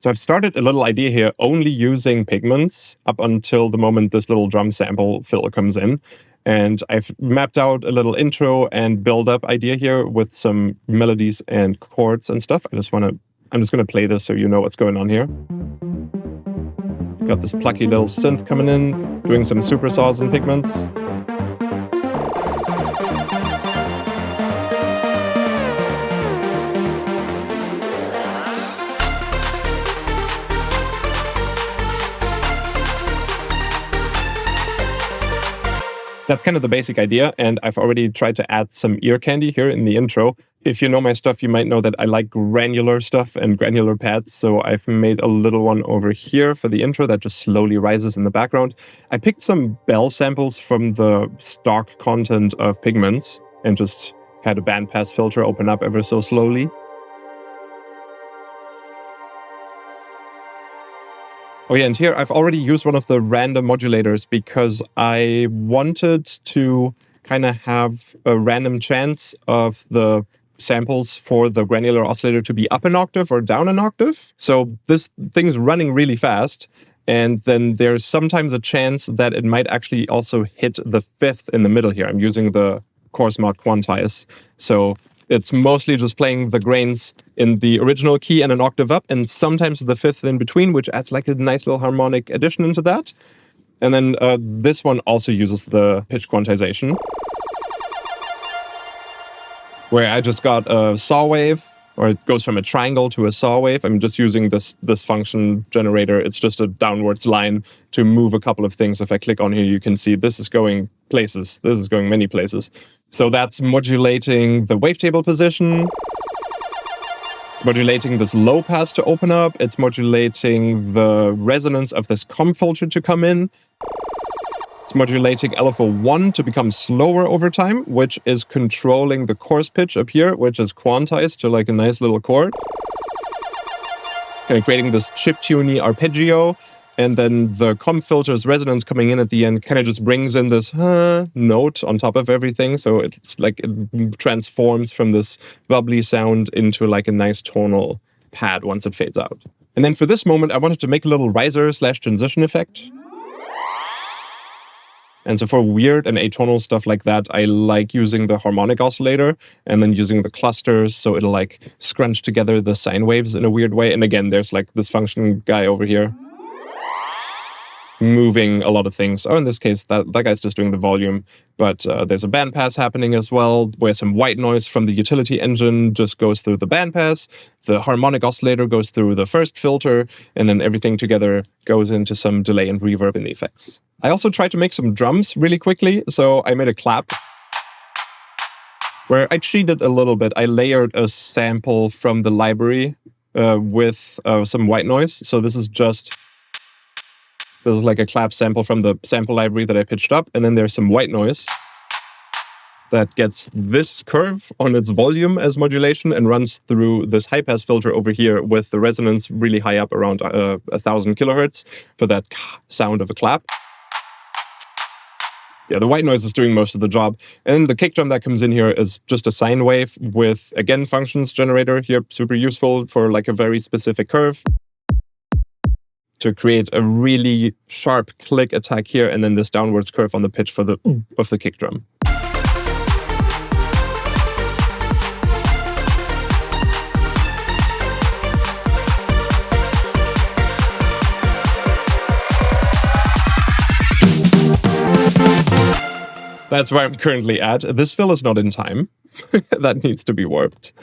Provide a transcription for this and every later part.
So I've started a little idea here only using pigments up until the moment this little drum sample fill comes in. And I've mapped out a little intro and build-up idea here with some melodies and chords and stuff. I'm just gonna play this so you know what's going on here. Got this plucky little synth coming in, doing some supersaws and pigments. That's kind of the basic idea, and I've already tried to add some ear candy here in the intro. If you know my stuff, you might know that I like granular stuff and granular pads, so I've made a little one over here for the intro that just slowly rises in the background. I picked some bell samples from the stock content of Pigments and just had a bandpass filter open up ever so slowly. Oh yeah, and here I've already used one of the random modulators because I wanted to kind of have a random chance of the samples for the granular oscillator to be up an octave or down an octave. So this thing's running really fast, and then there's sometimes a chance that it might actually also hit the fifth in the middle here. I'm using the coarse mod quantize. So it's mostly just playing the grains in the original key and an octave up, and sometimes the fifth in between, which adds like a nice little harmonic addition into that. And then this one also uses the pitch quantization, where I just got a saw wave, or it goes from a triangle to a saw wave. I'm just using this function generator. It's just a downwards line to move a couple of things. If I click on here, you can see this is going places. This is going many places. So that's modulating the wavetable position. It's modulating this low pass to open up. It's modulating the resonance of this comp filter to come in. It's modulating LFO1 to become slower over time, which is controlling the coarse pitch up here, which is quantized to like a nice little chord. Kind of creating this chiptuney arpeggio. And then the comp filter's resonance coming in at the end kind of just brings in this note on top of everything. So it's like it transforms from this bubbly sound into like a nice tonal pad once it fades out. And then for this moment, I wanted to make a little riser/transition effect. And so for weird and atonal stuff like that, I like using the harmonic oscillator and then using the clusters so it'll like scrunch together the sine waves in a weird way. And again, there's like this function guy over here moving a lot of things. Oh, in this case, that guy's just doing the volume, but there's a bandpass happening as well, where some white noise from the utility engine just goes through the bandpass, the harmonic oscillator goes through the first filter, and then everything together goes into some delay and reverb in the effects. I also tried to make some drums really quickly, so I made a clap where I cheated a little bit. I layered a sample from the library with some white noise. So this is like a clap sample from the sample library that I pitched up, and then there's some white noise that gets this curve on its volume as modulation and runs through this high-pass filter over here with the resonance really high up around 1,000 kilohertz for that sound of a clap. Yeah, the white noise is doing most of the job. And the kick drum that comes in here is just a sine wave with, again, functions generator here, super useful for like a very specific curve to create a really sharp click attack here, and then this downwards curve on the pitch for of the kick drum. That's where I'm currently at. This fill is not in time. That needs to be warped.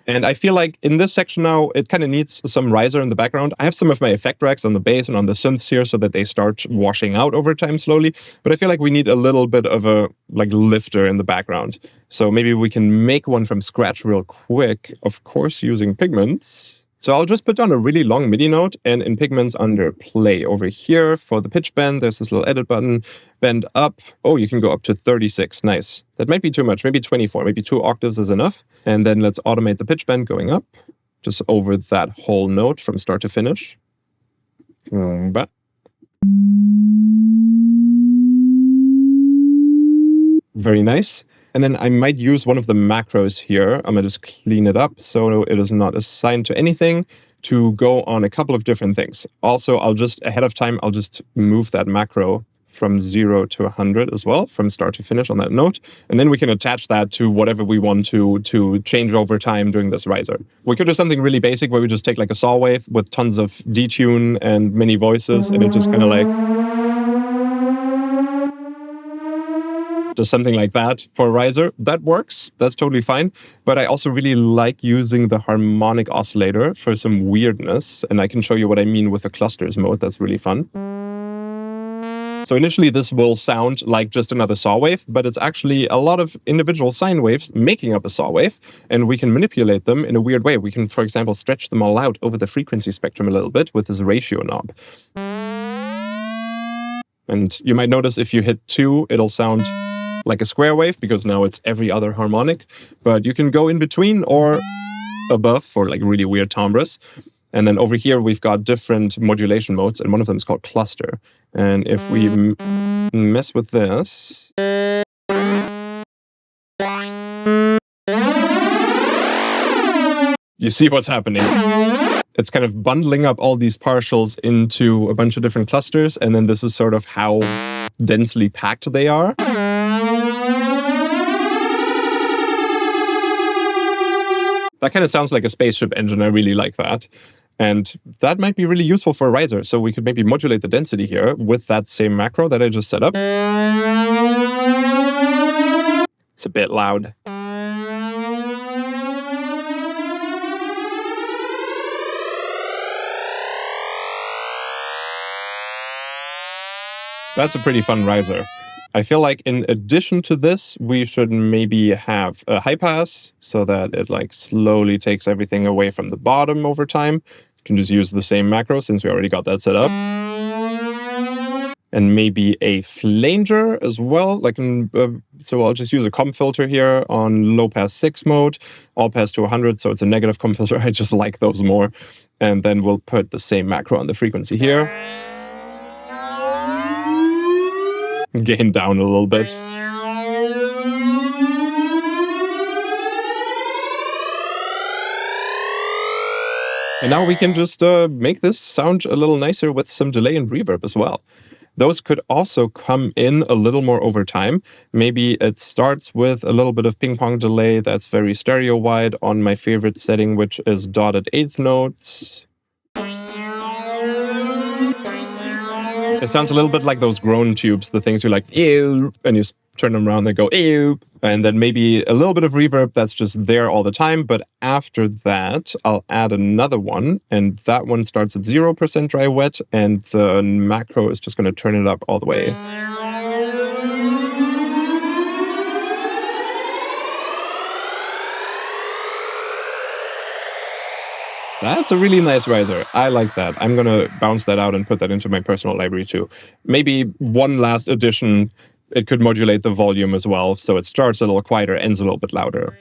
And I feel like in this section now, it kind of needs some riser in the background. I have some of my effect racks on the bass and on the synths here so that they start washing out over time slowly. But I feel like we need a little bit of a like lifter in the background. So maybe we can make one from scratch real quick, of course, using Pigments. So I'll just put down a really long MIDI note, and in Pigments under play over here for the pitch bend, there's this little edit button, bend up. Oh, you can go up to 36, nice. That might be too much, maybe 24, maybe 2 octaves is enough. And then let's automate the pitch bend going up, just over that whole note from start to finish. Very nice. And then I might use one of the macros here. I'm going to just clean it up so it is not assigned to anything to go on a couple of different things. Also, I'll just, ahead of time, I'll just move that macro from 0 to 100 as well, from start to finish on that note. And then we can attach that to whatever we want to change over time during this riser. We could do something really basic where we just take like a saw wave with tons of detune and many voices, and it just kind of like does something like that for a riser. That works. That's totally fine. But I also really like using the harmonic oscillator for some weirdness. And I can show you what I mean with the clusters mode. That's really fun. So initially this will sound like just another saw wave, but it's actually a lot of individual sine waves making up a saw wave, and we can manipulate them in a weird way. We can, for example, stretch them all out over the frequency spectrum a little bit with this ratio knob. And you might notice if you hit 2, it'll sound like a square wave because now it's every other harmonic, but you can go in between or above for like really weird timbres. And then over here, we've got different modulation modes, and one of them is called cluster. And if we mess with this, you see what's happening. It's kind of bundling up all these partials into a bunch of different clusters, and then this is sort of how densely packed they are. That kind of sounds like a spaceship engine. I really like that. And that might be really useful for a riser. So we could maybe modulate the density here with that same macro that I just set up. It's a bit loud. That's a pretty fun riser. I feel like in addition to this, we should maybe have a high pass so that it like slowly takes everything away from the bottom over time. You can just use the same macro since we already got that set up. And maybe a flanger as well. Like so I'll just use a comp filter here on low pass 6 mode, all pass to 100. So it's a negative comp filter. I just like those more. And then we'll put the same macro on the frequency here. Gain down a little bit. And now we can just make this sound a little nicer with some delay and reverb as well. Those could also come in a little more over time. Maybe it starts with a little bit of ping pong delay that's very stereo wide on my favorite setting, which is dotted 8th notes. It sounds a little bit like those groan tubes, the things you're like, ew, and you turn them around, they go, ew. And then maybe a little bit of reverb that's just there all the time. But after that, I'll add another one. And that one starts at 0% dry wet. And the macro is just going to turn it up all the way. That's a really nice riser. I like that. I'm going to bounce that out and put that into my personal library too. Maybe one last addition, it could modulate the volume as well. So it starts a little quieter, ends a little bit louder.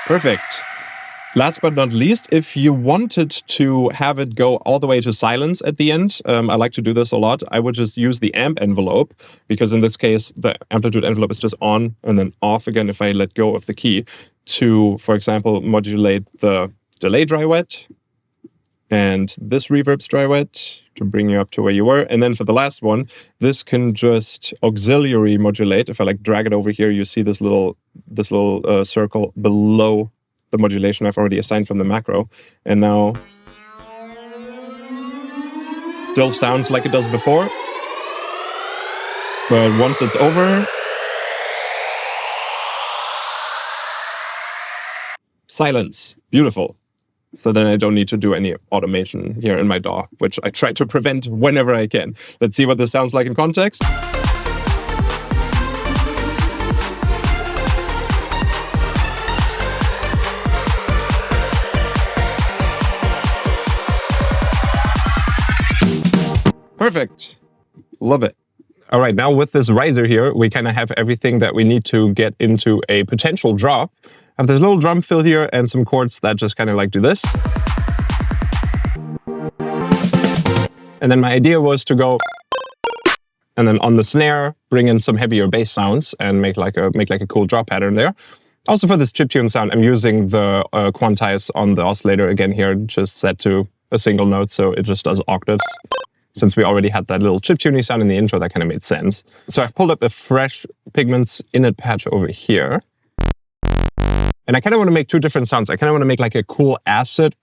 Perfect. Last but not least, if you wanted to have it go all the way to silence at the end, I like to do this a lot, I would just use the amp envelope, because in this case, the amplitude envelope is just on and then off again if I let go of the key, to, for example, modulate the delay dry wet and this reverb's dry wet to bring you up to where you were. And then for the last one, this can just auxiliary modulate. If I like drag it over here, you see this little circle below the modulation I've already assigned from the macro. And now still sounds like it does before. But once it's over, silence. Beautiful. So then I don't need to do any automation here in my DAW, which I try to prevent whenever I can. Let's see what this sounds like in context. Perfect. Love it. All right, now with this riser here, we kind of have everything that we need to get into a potential drop. I have this little drum fill here and some chords that just kind of like do this. And then my idea was to go And then on the snare, bring in some heavier bass sounds and make like a cool drop pattern there. Also for this chiptune sound, I'm using the quantize on the oscillator again here, just set to a single note, so it just does octaves. Since we already had that little chiptuney sound in the intro, that kind of made sense. So I've pulled up a fresh Pigments init patch over here. And I kind of want to make two different sounds. I kind of want to make like a cool acid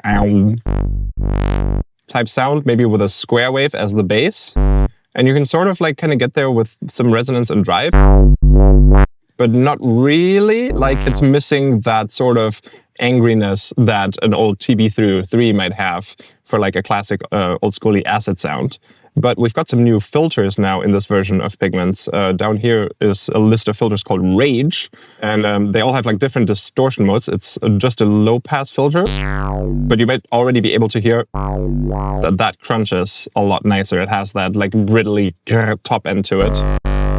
type sound, maybe with a square wave as the bass. And you can sort of like kind of get there with some resonance and drive, but not really. Like it's missing that sort of angriness that an old TB303 might have for like a classic old schooly acid sound. But we've got some new filters now in this version of Pigments. Down here is a list of filters called Rage, and they all have like different distortion modes. It's just a low-pass filter, but you might already be able to hear that that crunches a lot nicer. It has that like brittly top end to it.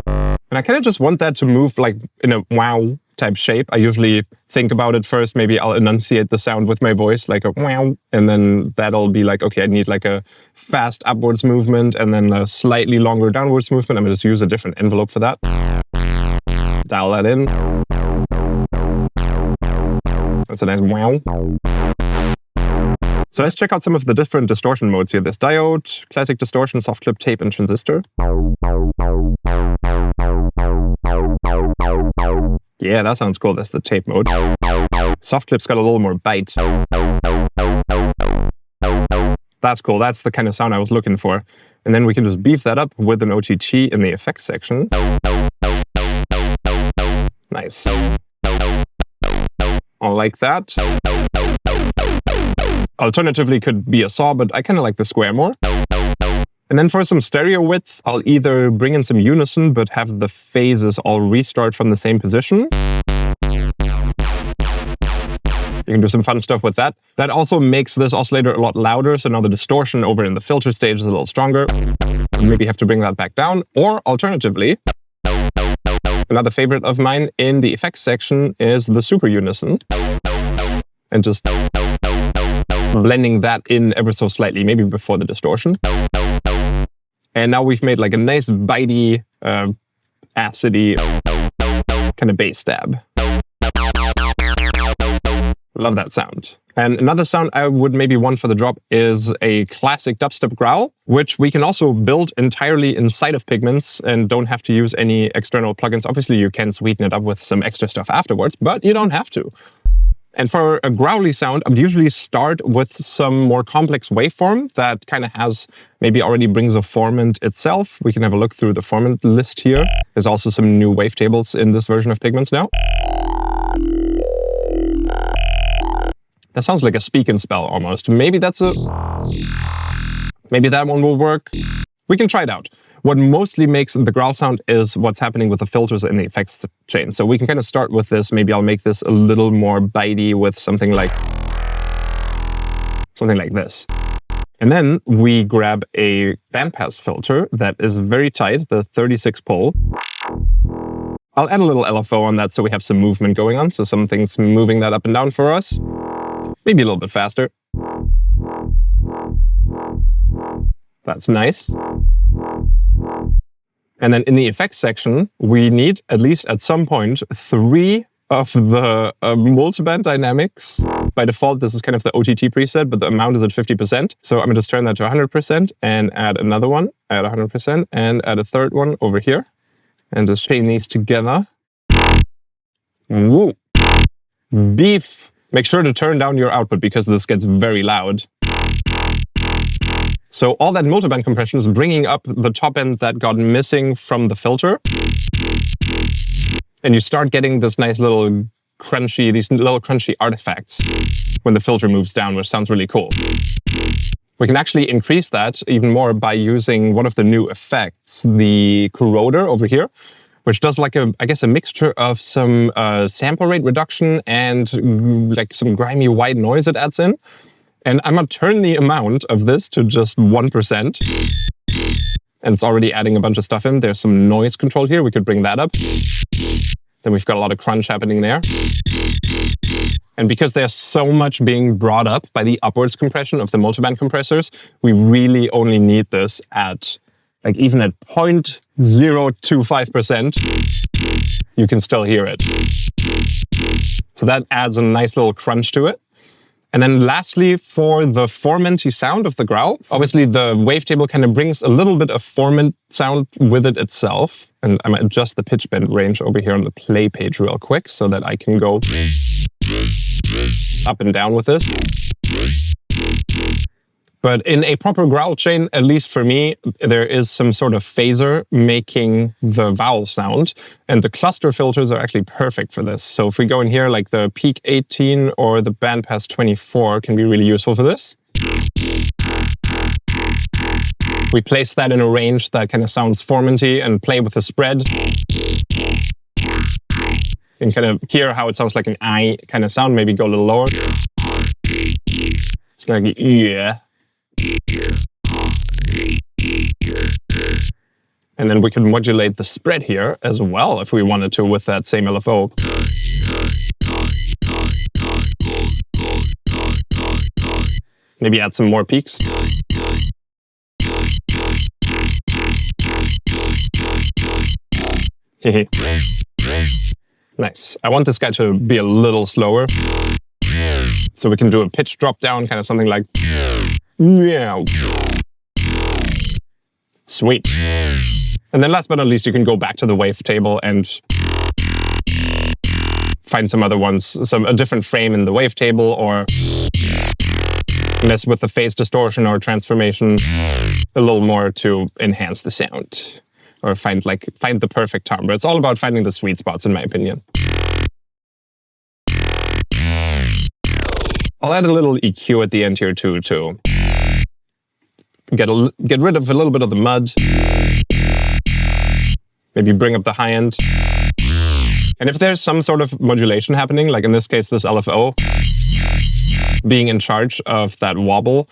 And I kind of just want that to move like in a wow type shape. I usually think about it first. Maybe I'll enunciate the sound with my voice, like a wow, and then that'll be like, okay, I need like a fast upwards movement and then a slightly longer downwards movement. I'm gonna just use a different envelope for that. Dial that in. That's a nice wow. So let's check out some of the different distortion modes here. There's diode, classic distortion, soft clip, tape, and transistor. Yeah, that sounds cool. That's the tape mode. Soft clip's got a little more bite. That's cool. That's the kind of sound I was looking for. And then we can just beef that up with an OTT in the effects section. Nice. I like that. Alternatively, could be a saw, but I kind of like the square more. And then for some stereo width, I'll either bring in some unison, but have the phases all restart from the same position. You can do some fun stuff with that. That also makes this oscillator a lot louder, so now the distortion over in the filter stage is a little stronger. Maybe have to bring that back down. Or alternatively, another favorite of mine in the effects section is the super unison. And just blending that in ever so slightly, maybe before the distortion. And now we've made like a nice bitey, acidy kind of bass stab. Love that sound. And another sound I would maybe want for the drop is a classic dubstep growl, which we can also build entirely inside of Pigments and don't have to use any external plugins. Obviously, you can sweeten it up with some extra stuff afterwards, but you don't have to. And for a growly sound, I'd usually start with some more complex waveform that kind of has, maybe already brings a formant itself. We can have a look through the formant list here. There's also some new wavetables in this version of Pigments now. That sounds like a speak and spell almost. Maybe that one will work. We can try it out. What mostly makes the growl sound is what's happening with the filters in the effects chain. So we can kind of start with this. Maybe I'll make this a little more bitey with something like this. And then we grab a bandpass filter that is very tight, the 36 pole. I'll add a little LFO on that so we have some movement going on. So something's moving that up and down for us. Maybe a little bit faster. That's nice. And then in the effects section, we need, at least at some point, 3 of the multiband dynamics. By default, this is kind of the OTT preset, but the amount is at 50%. So I'm going to just turn that to 100% and add another one, add 100%, and add a third one over here. And just chain these together. Woo! Beef! Make sure to turn down your output because this gets very loud. So all that multiband compression is bringing up the top end that got missing from the filter. And you start getting this nice little crunchy, these little crunchy artifacts when the filter moves down, which sounds really cool. We can actually increase that even more by using one of the new effects, the corroder over here, which does like I guess a mixture of some sample rate reduction and like some grimy white noise it adds in. And I'm going to turn the amount of this to just 1%. And it's already adding a bunch of stuff in. There's some noise control here. We could bring that up. Then we've got a lot of crunch happening there. And because there's so much being brought up by the upwards compression of the multiband compressors, we really only need this at, like even at 0.001% 0.025%, you can still hear it. So that adds a nice little crunch to it. And then lastly, for the formanty sound of the growl, obviously the wavetable kind of brings a little bit of formant sound with it itself. And I'm going to adjust the pitch bend range over here on the play page real quick so that I can go up and down with this. But in a proper growl chain, at least for me, there is some sort of phaser making the vowel sound. And the cluster filters are actually perfect for this. So if we go in here, like the peak 18 or the bandpass 24 can be really useful for this. We place that in a range that kind of sounds formanty and play with the spread. And kind of hear how it sounds like an I kind of sound, maybe go a little lower. It's like, yeah. And then we can modulate the spread here as well if we wanted to with that same LFO. Maybe add some more peaks. Nice. I want this guy to be a little slower. So we can do a pitch drop down, kind of something like, yeah. Sweet. And then last but not least, you can go back to the wavetable and find some other ones, a different frame in the wavetable, or mess with the phase distortion or transformation a little more to enhance the sound. Or find the perfect timbre. It's all about finding the sweet spots, in my opinion. I'll add a little EQ at the end here too, to get rid of a little bit of the mud. Maybe bring up the high end. And if there's some sort of modulation happening, like in this case, this LFO, being in charge of that wobble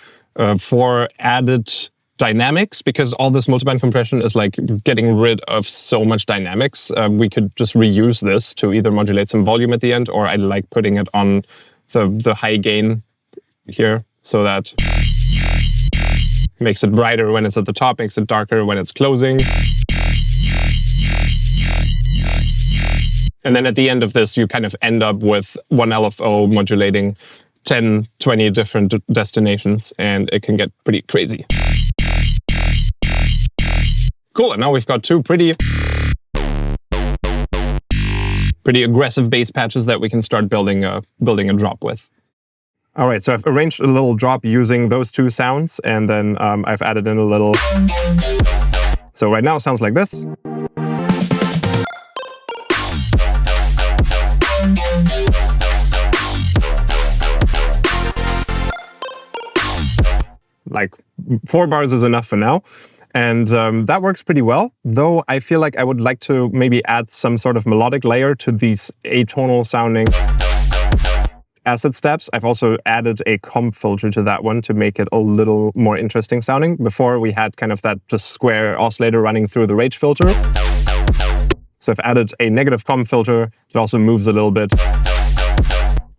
for added dynamics, because all this multiband compression is like getting rid of so much dynamics, we could just reuse this to either modulate some volume at the end, or I like putting it on the high gain here, so that makes it brighter when it's at the top, makes it darker when it's closing. And then at the end of this, you kind of end up with one LFO modulating 10, 20 different destinations, and it can get pretty crazy. Cool, and now we've got two pretty aggressive bass patches that we can start building a drop with. All right, so I've arranged a little drop using those two sounds, and then I've added in a little. So right now it sounds like this. Like 4 bars is enough for now. And that works pretty well, though I feel like I would like to maybe add some sort of melodic layer to these atonal sounding acid steps. I've also added a comp filter to that one to make it a little more interesting sounding. Before we had kind of that just square oscillator running through the rage filter. So I've added a negative comp filter. It also moves a little bit.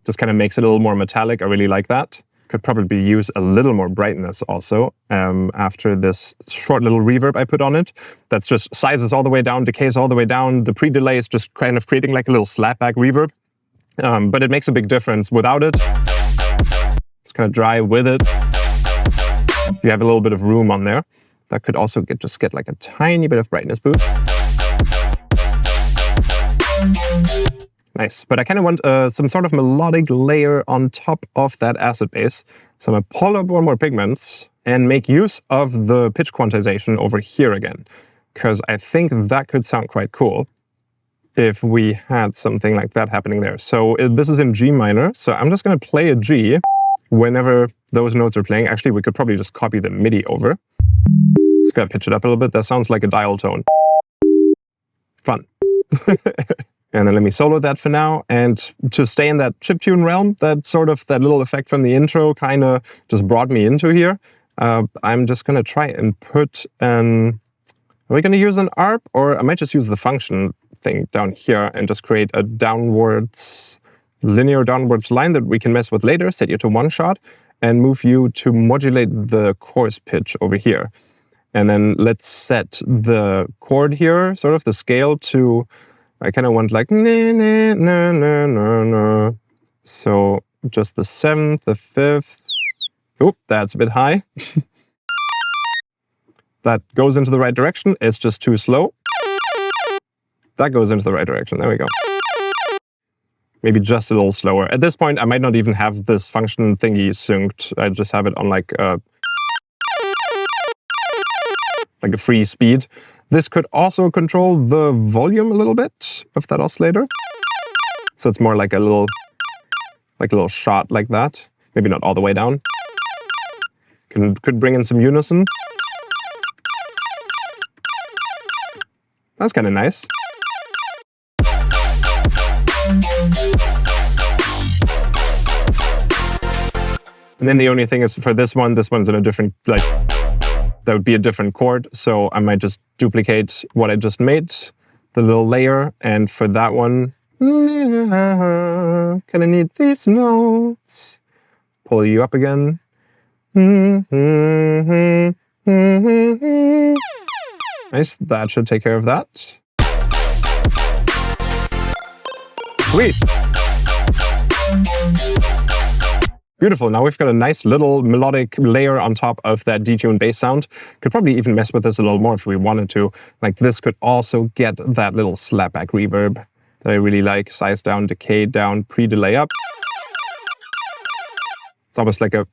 Just kind of makes it a little more metallic. I really like that. Could probably use a little more brightness also after this short little reverb I put on it. That's just sizes all the way down, decays all the way down. The pre-delay is just kind of creating like a little slapback reverb. But it makes a big difference without it. It's kind of dry with it. You have a little bit of room on there. That could also just get like a tiny bit of brightness boost. Nice, but I kind of want some sort of melodic layer on top of that acid bass. So I'm going to pull up one more pigments and make use of the pitch quantization over here again, because I think that could sound quite cool if we had something like that happening there. So this is in G minor, so I'm just going to play a G whenever those notes are playing. Actually, we could probably just copy the MIDI over. Just got to pitch it up a little bit. That sounds like a dial tone. Fun. And then let me solo that for now. And to stay in that chiptune realm, that little effect from the intro kind of just brought me into here. I'm just going to try and put an... Are we going to use an ARP? Or I might just use the function thing down here and just create a linear downwards line that we can mess with later, set you to 1 shot, and move you to modulate the chorus pitch over here. And then let's set the chord here, sort of the scale to, I kind of want like, na, na, na, na, na, na. So just the 7th, the 5th. Oop, that's a bit high. That goes into the right direction. It's just too slow. That goes into the right direction. There we go. Maybe just a little slower. At this point, I might not even have this function thingy synced. I just have it on like a free speed. This could also control the volume a little bit of that oscillator. So it's more like a little shot like that. Maybe not all the way down. Could bring in some unison. That's kind of nice. And then the only thing is for this one's in a different, like, that would be a different chord. So I might just duplicate what I just made, the little layer. And for that one, gonna need these notes. Pull you up again. Nice, that should take care of that. Sweet. Beautiful, now we've got a nice little melodic layer on top of that detuned bass sound. Could probably even mess with this a little more if we wanted to. Like this could also get that little slapback reverb that I really like. Size down, decay down, pre-delay up. It's almost like a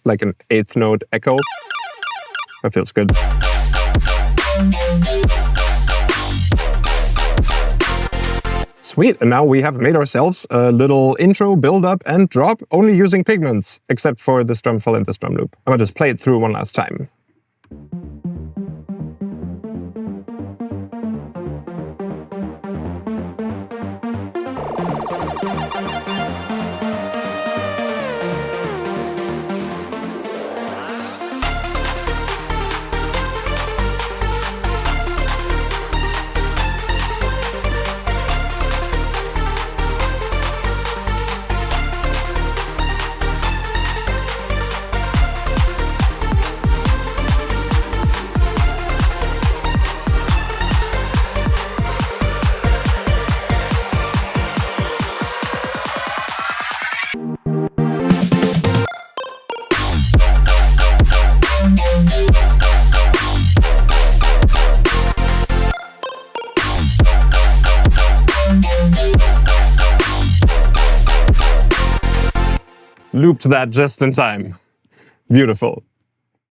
like an 8th note echo. That feels good. Sweet, and now we have made ourselves a little intro, build up, and drop only using pigments, except for this drum fill and this drum loop. I'm gonna just play it through one last time. Looped that just in time. Beautiful.